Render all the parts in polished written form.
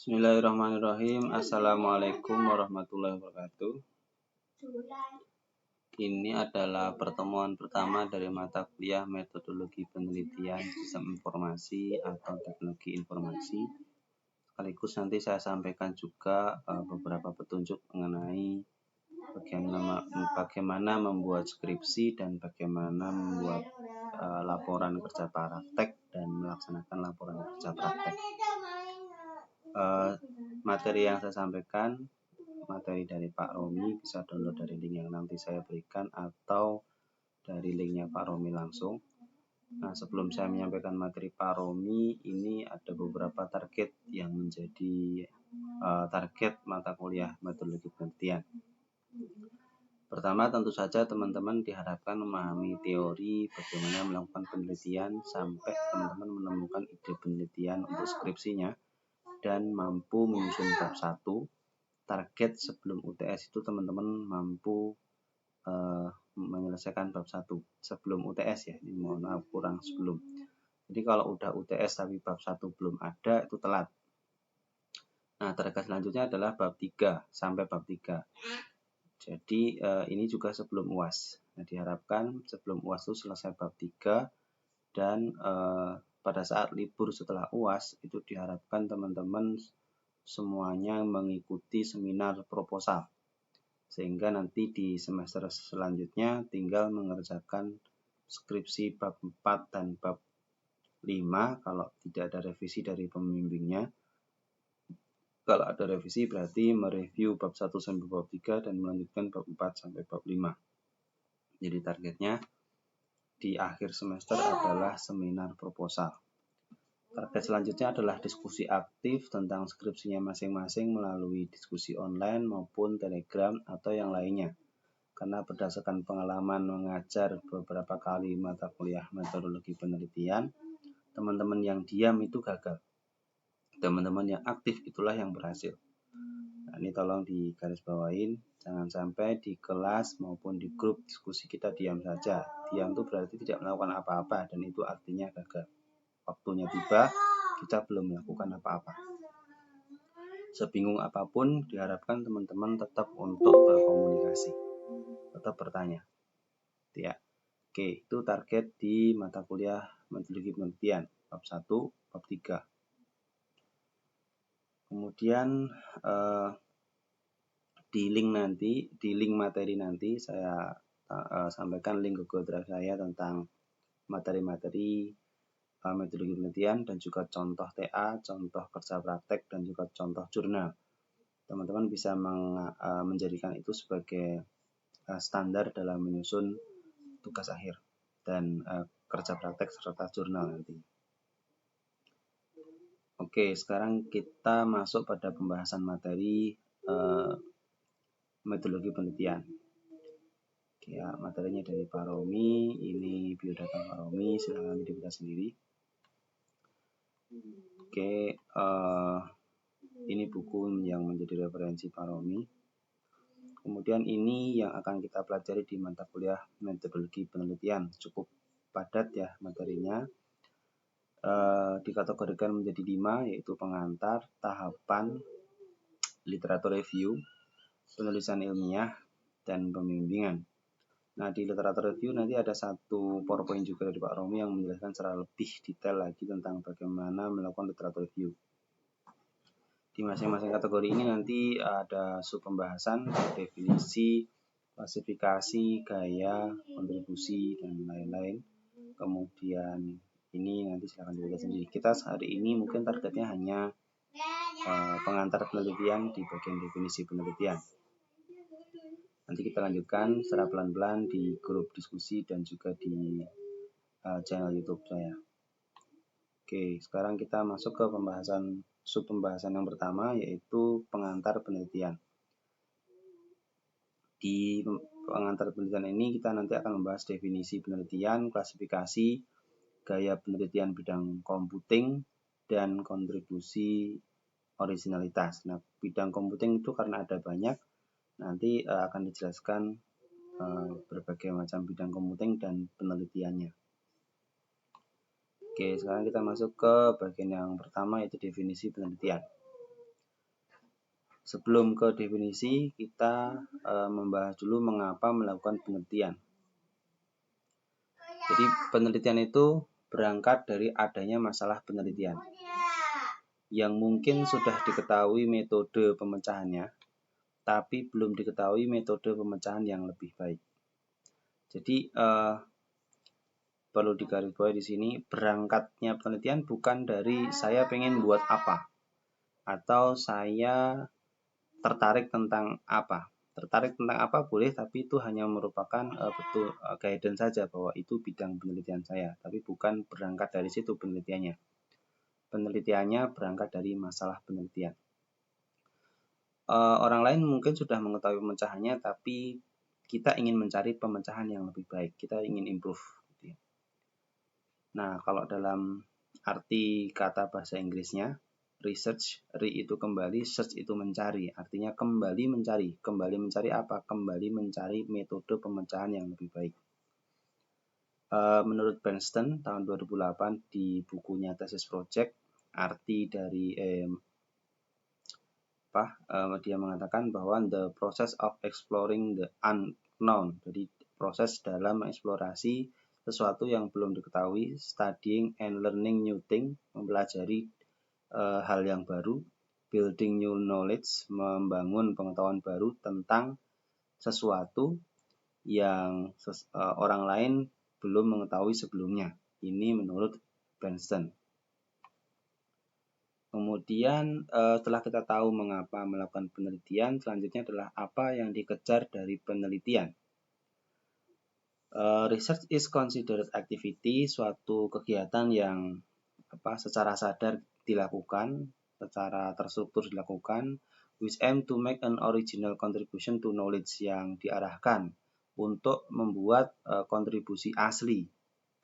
Bismillahirrahmanirrahim. Assalamualaikum warahmatullahi wabarakatuh. Ini adalah pertemuan pertama dari mata kuliah metodologi penelitian sistem informasi atau teknologi informasi. Sekaligus nanti saya sampaikan juga beberapa petunjuk mengenai bagaimana membuat skripsi dan bagaimana membuat laporan kerja praktek dan melaksanakan laporan kerja praktek. Materi yang saya sampaikan, materi dari Pak Romi, bisa download dari link yang nanti saya berikan atau dari linknya Pak Romi langsung. Nah, sebelum saya menyampaikan materi Pak Romi, ini ada beberapa target yang menjadi target mata kuliah metodologi penelitian. Pertama, tentu saja teman-teman diharapkan memahami teori bagaimana melakukan penelitian sampai teman-teman menemukan ide penelitian untuk skripsinya dan mampu menyusun bab 1. Target sebelum UTS itu teman-teman mampu menyelesaikan bab 1 sebelum UTS ya. Ini mohon maaf kurang sebelum. Jadi kalau udah UTS tapi bab 1 belum ada, itu telat. Nah, target selanjutnya adalah bab 3 sampai bab 3. Jadi ini juga sebelum UAS. Nah, diharapkan sebelum UAS itu selesai bab 3 dan pada saat libur setelah UAS itu diharapkan teman-teman semuanya mengikuti seminar proposal. Sehingga nanti di semester selanjutnya tinggal mengerjakan skripsi bab 4 dan bab 5 kalau tidak ada revisi dari pembimbingnya. Kalau ada revisi berarti mereview bab 1 sampai bab 3 dan melanjutkan bab 4 sampai bab 5. Jadi targetnya di akhir semester adalah seminar proposal. Target selanjutnya adalah diskusi aktif tentang skripsinya masing-masing melalui diskusi online maupun Telegram atau yang lainnya. Karena berdasarkan pengalaman mengajar beberapa kali mata kuliah metodologi penelitian, teman-teman yang diam itu gagal. Teman-teman yang aktif itulah yang berhasil. Nah, ini tolong digarisbawahin, jangan sampai di kelas maupun di grup diskusi kita diam saja. Diam itu berarti tidak melakukan apa-apa dan itu artinya gagal. Waktunya tiba, kita belum melakukan apa-apa. Sebingung apapun, diharapkan teman-teman tetap untuk berkomunikasi, tetap bertanya. Ya. Oke, itu target di mata kuliah metodologi penelitian bab 1, bab 3. Kemudian di link materi nanti saya sampaikan link Google Drive saya tentang materi-materi metodologi penelitian dan juga contoh TA, contoh kerja praktek dan juga contoh jurnal. Teman-teman bisa menjadikan itu sebagai standar dalam menyusun tugas akhir dan kerja praktek serta jurnal nanti. Oke, sekarang kita masuk pada pembahasan materi metodologi penelitian. Oke, ya, materinya dari Pak Romi, ini biodata Pak Romi, silahkan dibuka sendiri. Oke, ini buku yang menjadi referensi Pak Romi. Kemudian ini yang akan kita pelajari di mata kuliah metodologi penelitian, cukup padat ya materinya. Dikategorikan menjadi 5, yaitu pengantar, tahapan, literatur review, penulisan ilmiah, dan pembimbingan. Nah, di literatur review nanti ada satu PowerPoint juga dari Pak Romi yang menjelaskan secara lebih detail lagi tentang bagaimana melakukan literatur review. Di masing-masing kategori ini nanti ada sub pembahasan, definisi, klasifikasi, gaya, kontribusi, dan lain-lain. Kemudian ini nanti silahkan dilihat sendiri. Kita hari ini mungkin targetnya hanya pengantar penelitian di bagian definisi penelitian. Nanti kita lanjutkan secara pelan-pelan di grup diskusi dan juga di channel YouTube saya. Oke, sekarang kita masuk ke sub pembahasan yang pertama, yaitu pengantar penelitian. Di pengantar penelitian ini kita nanti akan membahas definisi penelitian, klasifikasi, gaya penelitian bidang computing, dan kontribusi originalitas. Nah, bidang computing itu karena ada banyak, nanti akan dijelaskan berbagai macam bidang computing dan penelitiannya. Oke, sekarang kita masuk ke bagian yang pertama, yaitu definisi penelitian. sebelum ke definisi, kita membahas dulu mengapa melakukan penelitian. Jadi penelitian itu berangkat dari adanya masalah penelitian yang mungkin sudah diketahui metode pemecahannya, tapi belum diketahui metode pemecahan yang lebih baik. Jadi perlu digarisbawahi di sini, berangkatnya penelitian bukan dari saya pengen buat apa atau saya tertarik tentang apa. Tertarik tentang apa boleh, tapi itu hanya merupakan guidance saja bahwa itu bidang penelitian saya, tapi bukan berangkat dari situ penelitiannya. Penelitiannya berangkat dari masalah penelitian. Orang lain mungkin sudah mengetahui pemecahannya, tapi kita ingin mencari pemecahan yang lebih baik, kita ingin improve. Nah, kalau dalam arti kata bahasa Inggrisnya, research, itu kembali, search itu mencari, artinya kembali mencari. Kembali mencari apa? Kembali mencari metode pemecahan yang lebih baik. Menurut Bernstein tahun 2008 di bukunya Thesis Project, arti dari dia mengatakan bahwa the process of exploring the unknown, jadi proses dalam mengeksplorasi sesuatu yang belum diketahui, studying and learning new thing, mempelajari hal yang baru, building new knowledge, membangun pengetahuan baru tentang sesuatu yang orang lain belum mengetahui sebelumnya. Ini menurut Bernstein. Kemudian setelah kita tahu mengapa melakukan penelitian, selanjutnya adalah apa yang dikejar dari penelitian. Research is considered activity, suatu kegiatan yang secara sadar dilakukan, secara terstruktur dilakukan, which aim to make an original contribution to knowledge, yang diarahkan untuk membuat kontribusi asli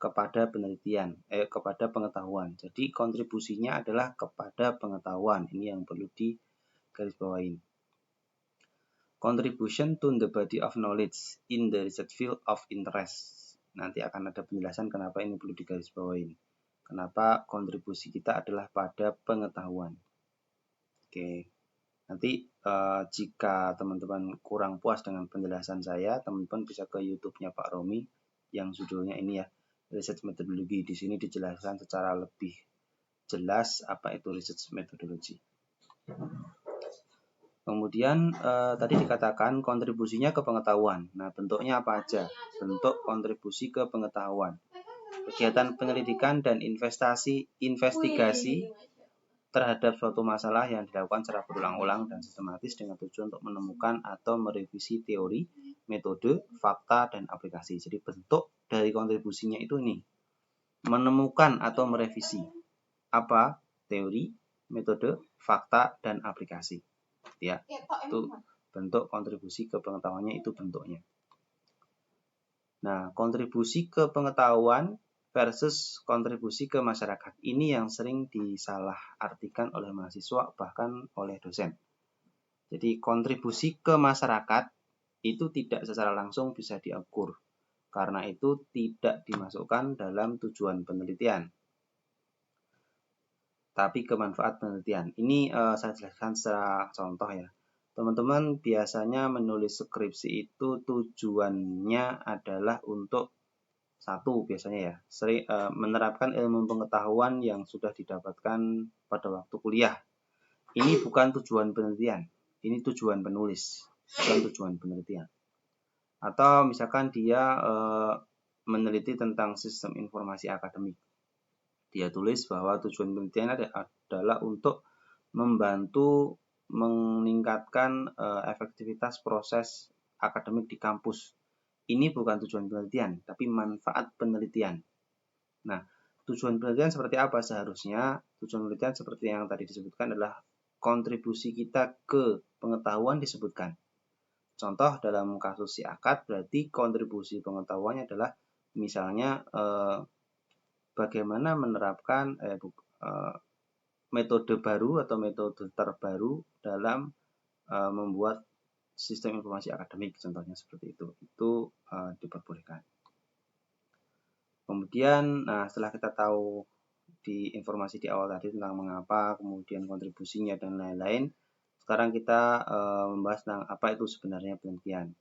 kepada penelitian, kepada pengetahuan. Jadi kontribusinya adalah kepada pengetahuan. Ini yang perlu digarisbawahi. Contribution to the body of knowledge in the research field of interest. Nanti akan ada penjelasan kenapa ini perlu digarisbawahi. Kenapa kontribusi kita adalah pada pengetahuan. Oke. Nanti jika teman-teman kurang puas dengan penjelasan saya, teman-teman bisa ke YouTube-nya Pak Romi yang judulnya ini ya, Research Methodology. Di sini dijelaskan secara lebih jelas apa itu research methodology. Kemudian tadi dikatakan kontribusinya ke pengetahuan. Nah, bentuknya apa aja? Bentuk kontribusi ke pengetahuan. Kegiatan penyelidikan dan investigasi terhadap suatu masalah yang dilakukan secara berulang-ulang dan sistematis dengan tujuan untuk menemukan atau merevisi teori, metode, fakta, dan aplikasi. Jadi bentuk dari kontribusinya itu ini, menemukan atau merevisi apa? Teori, metode, fakta, dan aplikasi. Ya, itu bentuk kontribusi ke pengetahuannya, itu bentuknya. Nah, kontribusi ke pengetahuan versus kontribusi ke masyarakat. Ini yang sering disalahartikan oleh mahasiswa, bahkan oleh dosen. Jadi kontribusi ke masyarakat itu tidak secara langsung bisa diukur. Karena itu tidak dimasukkan dalam tujuan penelitian, tapi ke manfaat penelitian. Ini saya jelaskan secara contoh ya. Teman-teman biasanya menulis skripsi itu tujuannya adalah untuk satu biasanya ya, menerapkan ilmu pengetahuan yang sudah didapatkan pada waktu kuliah. Ini bukan tujuan penelitian, ini tujuan penulis, bukan tujuan penelitian. Atau misalkan dia meneliti tentang sistem informasi akademik. Dia tulis bahwa tujuan penelitian adalah untuk membantu meningkatkan efektivitas proses akademik di kampus. Ini bukan tujuan penelitian, tapi manfaat penelitian. Nah, tujuan penelitian seperti apa seharusnya? Tujuan penelitian seperti yang tadi disebutkan adalah kontribusi kita ke pengetahuan disebutkan. Contoh dalam kasus si akad, berarti kontribusi pengetahuannya adalah misalnya bagaimana menerapkan metode baru atau metode terbaru dalam membuat sistem informasi akademik, contohnya seperti itu. Itu diperbolehkan. Kemudian, setelah kita tahu di informasi di awal tadi tentang mengapa, kemudian kontribusinya dan lain-lain, sekarang kita membahas tentang apa itu sebenarnya penelitian.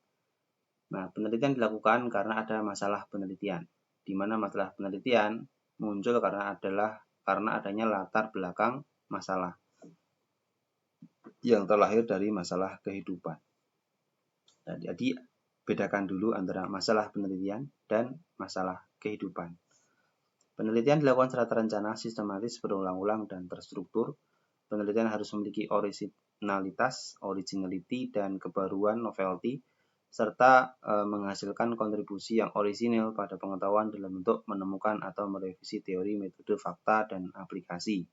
Nah, penelitian dilakukan karena ada masalah penelitian, di mana masalah penelitian muncul karena adanya latar belakang masalah yang terlahir dari masalah kehidupan. Nah, jadi bedakan dulu antara masalah penelitian dan masalah kehidupan. Penelitian dilakukan secara terencana, sistematis, berulang-ulang, dan terstruktur. Penelitian harus memiliki originality, dan kebaruan, novelty, serta menghasilkan kontribusi yang orisinil pada pengetahuan dalam bentuk menemukan atau merevisi teori, metode, fakta, dan aplikasi.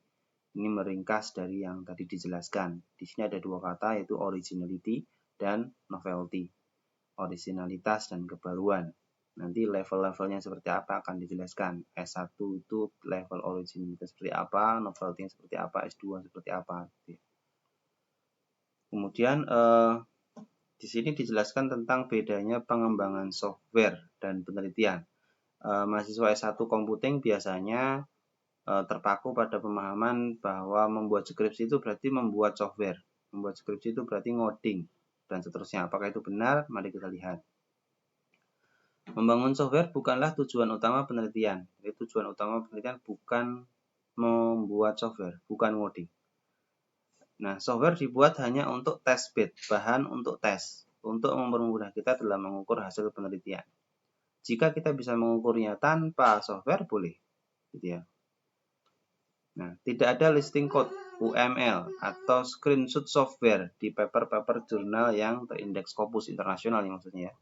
Ini meringkas dari yang tadi dijelaskan. Di sini ada dua kata, yaitu originality dan novelty. Originalitas dan kebaruan. Nanti level-levelnya seperti apa akan dijelaskan. S1 itu level originalitas seperti apa, novelty seperti apa, S2 seperti apa. Kemudian di sini dijelaskan tentang bedanya pengembangan software dan penelitian. Mahasiswa S1 komputing biasanya terpaku pada pemahaman bahwa membuat skripsi itu berarti membuat software. Membuat skripsi itu berarti ngoding, dan seterusnya. Apakah itu benar? Mari kita lihat. Membangun software bukanlah tujuan utama penelitian. Jadi tujuan utama penelitian bukan membuat software, bukan ngoding. Nah, software dibuat hanya untuk test bed, bahan untuk tes, untuk mempermudah kita dalam mengukur hasil penelitian. Jika kita bisa mengukurnya tanpa software, boleh. Gitu ya. Nah, tidak ada listing code UML atau screenshot software di paper-paper jurnal yang terindeks Scopus internasional maksudnya ya,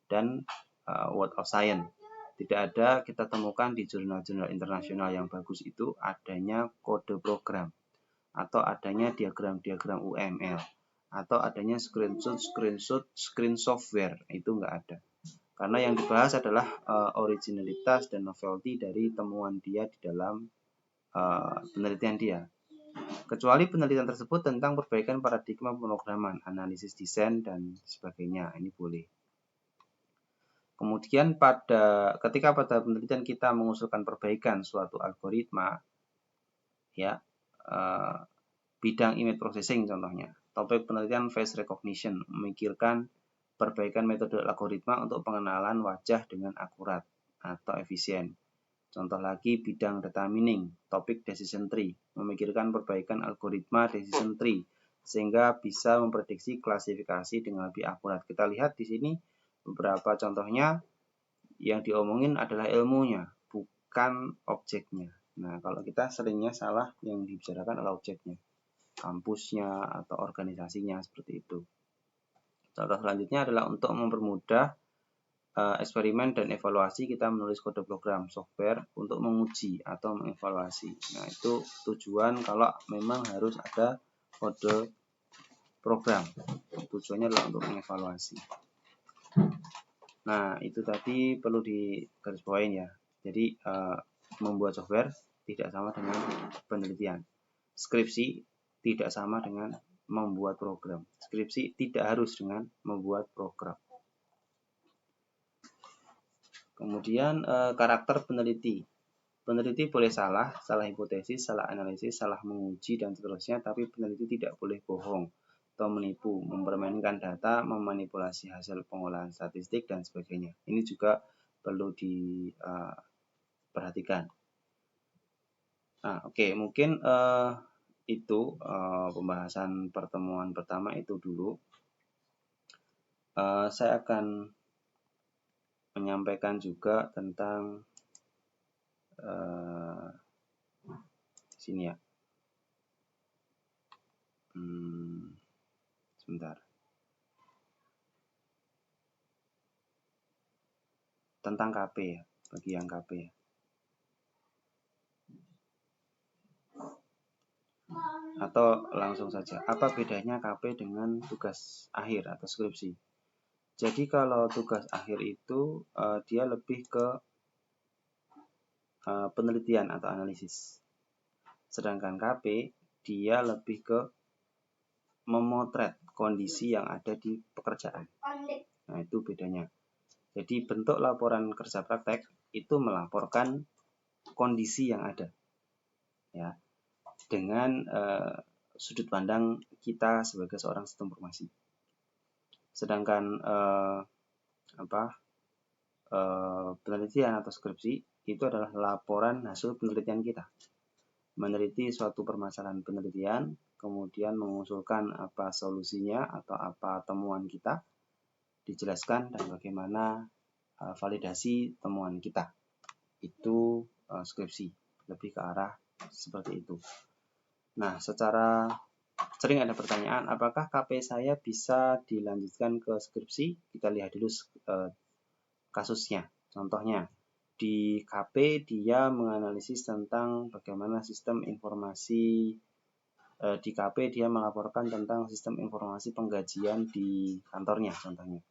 dan World of Science. Tidak ada kita temukan di jurnal-jurnal internasional yang bagus itu adanya kode program atau adanya diagram-diagram UML atau adanya screen software, itu enggak ada. Karena yang dibahas adalah originalitas dan novelty dari temuan dia di dalam penelitian dia. Kecuali penelitian tersebut tentang perbaikan paradigma pemrograman, analisis desain, dan sebagainya, ini boleh. Kemudian ketika pada penelitian kita mengusulkan perbaikan suatu algoritma, ya, bidang image processing contohnya, topik penelitian face recognition, memikirkan perbaikan metode algoritma untuk pengenalan wajah dengan akurat atau efisien. Contoh lagi bidang data mining, topik decision tree, memikirkan perbaikan algoritma decision tree sehingga bisa memprediksi klasifikasi dengan lebih akurat. Kita lihat di sini beberapa contohnya, yang diomongin adalah ilmunya, bukan objeknya. Nah, kalau kita seringnya salah, yang dibicarakan adalah objeknya, kampusnya atau organisasinya, seperti itu. Contoh selanjutnya adalah untuk mempermudah eksperimen dan evaluasi, kita menulis kode program software untuk menguji atau mengevaluasi. Nah, itu tujuan kalau memang harus ada kode program. Tujuannya adalah untuk mengevaluasi. Nah, itu tadi perlu digarisbawahi ya. Jadi, membuat software tidak sama dengan penelitian. Skripsi tidak sama dengan membuat program. Skripsi tidak harus dengan membuat program. Kemudian karakter peneliti. Peneliti boleh salah hipotesis, salah analisis, salah menguji, dan seterusnya, tapi peneliti tidak boleh bohong atau menipu, mempermainkan data, memanipulasi hasil pengolahan statistik, dan sebagainya. Ini juga perlu diperhatikan. Nah, oke, mungkin itu pembahasan pertemuan pertama itu dulu. Saya akan menyampaikan juga tentang sini ya. Sebentar. Tentang KP ya, bagi yang KP ya. Atau langsung saja, apa bedanya KP dengan tugas akhir atau skripsi? Jadi kalau tugas akhir itu dia lebih ke penelitian atau analisis. Sedangkan KP dia lebih ke memotret kondisi yang ada di pekerjaan. Nah, itu bedanya. Jadi bentuk laporan kerja praktek itu melaporkan kondisi yang ada. Ya. Dengan sudut pandang kita sebagai seorang sistem informasi. Sedangkan penelitian atau skripsi itu adalah laporan hasil penelitian kita. Meneliti suatu permasalahan penelitian, kemudian mengusulkan apa solusinya atau apa temuan kita, dijelaskan dan bagaimana validasi temuan kita. Itu skripsi, lebih ke arah seperti itu. Nah, secara sering ada pertanyaan, apakah KP saya bisa dilanjutkan ke skripsi? Kita lihat dulu kasusnya. Contohnya, di KP dia menganalisis tentang bagaimana sistem informasi, di KP dia melaporkan tentang sistem informasi penggajian di kantornya contohnya.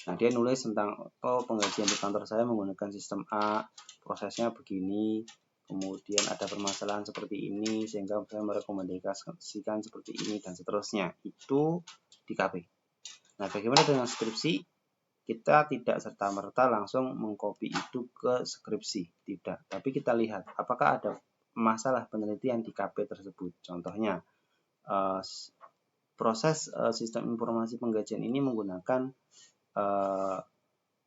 Nah, dia nulis tentang penggajian di kantor saya menggunakan sistem A, prosesnya begini, kemudian ada permasalahan seperti ini sehingga saya merekomendasikan seperti ini dan seterusnya. Itu di KP. Nah, bagaimana dengan skripsi? Kita tidak serta-merta langsung mengcopy itu ke skripsi, tidak. Tapi kita lihat apakah ada masalah penelitian di KP tersebut. Contohnya, proses sistem informasi penggajian ini menggunakan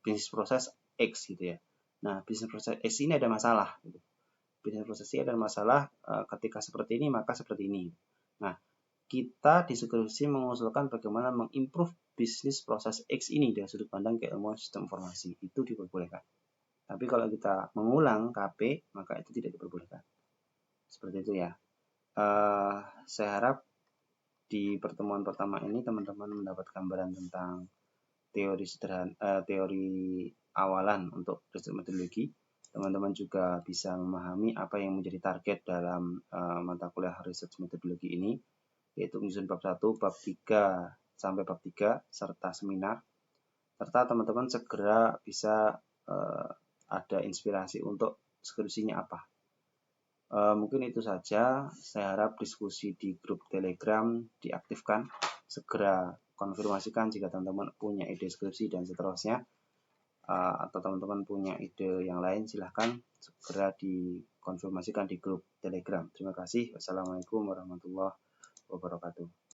bisnis proses X gitu ya. Nah, bisnis proses X ini ada masalah. Gitu. Bisnis proses ini ada masalah ketika seperti ini maka seperti ini. Nah, kita di skripsi mengusulkan bagaimana mengimprove bisnis proses X ini dari sudut pandang keilmuan sistem informasi. Itu diperbolehkan. Tapi kalau kita mengulang KP, maka itu tidak diperbolehkan. Seperti itu ya. Saya harap di pertemuan pertama ini teman-teman mendapat gambaran tentang teori awalan untuk riset metodologi. Teman-teman juga bisa memahami apa yang menjadi target dalam mata kuliah riset metodologi ini, yaitu menyusun bab 1, bab 3 sampai bab 3 serta seminar. Serta teman-teman segera bisa ada inspirasi untuk skripsinya apa. Mungkin itu saja. Saya harap diskusi di grup Telegram diaktifkan. Segera konfirmasikan jika teman-teman punya ide skripsi dan seterusnya. Atau teman-teman punya ide yang lain, silahkan segera dikonfirmasikan di grup Telegram. Terima kasih. Wassalamualaikum warahmatullahi wabarakatuh.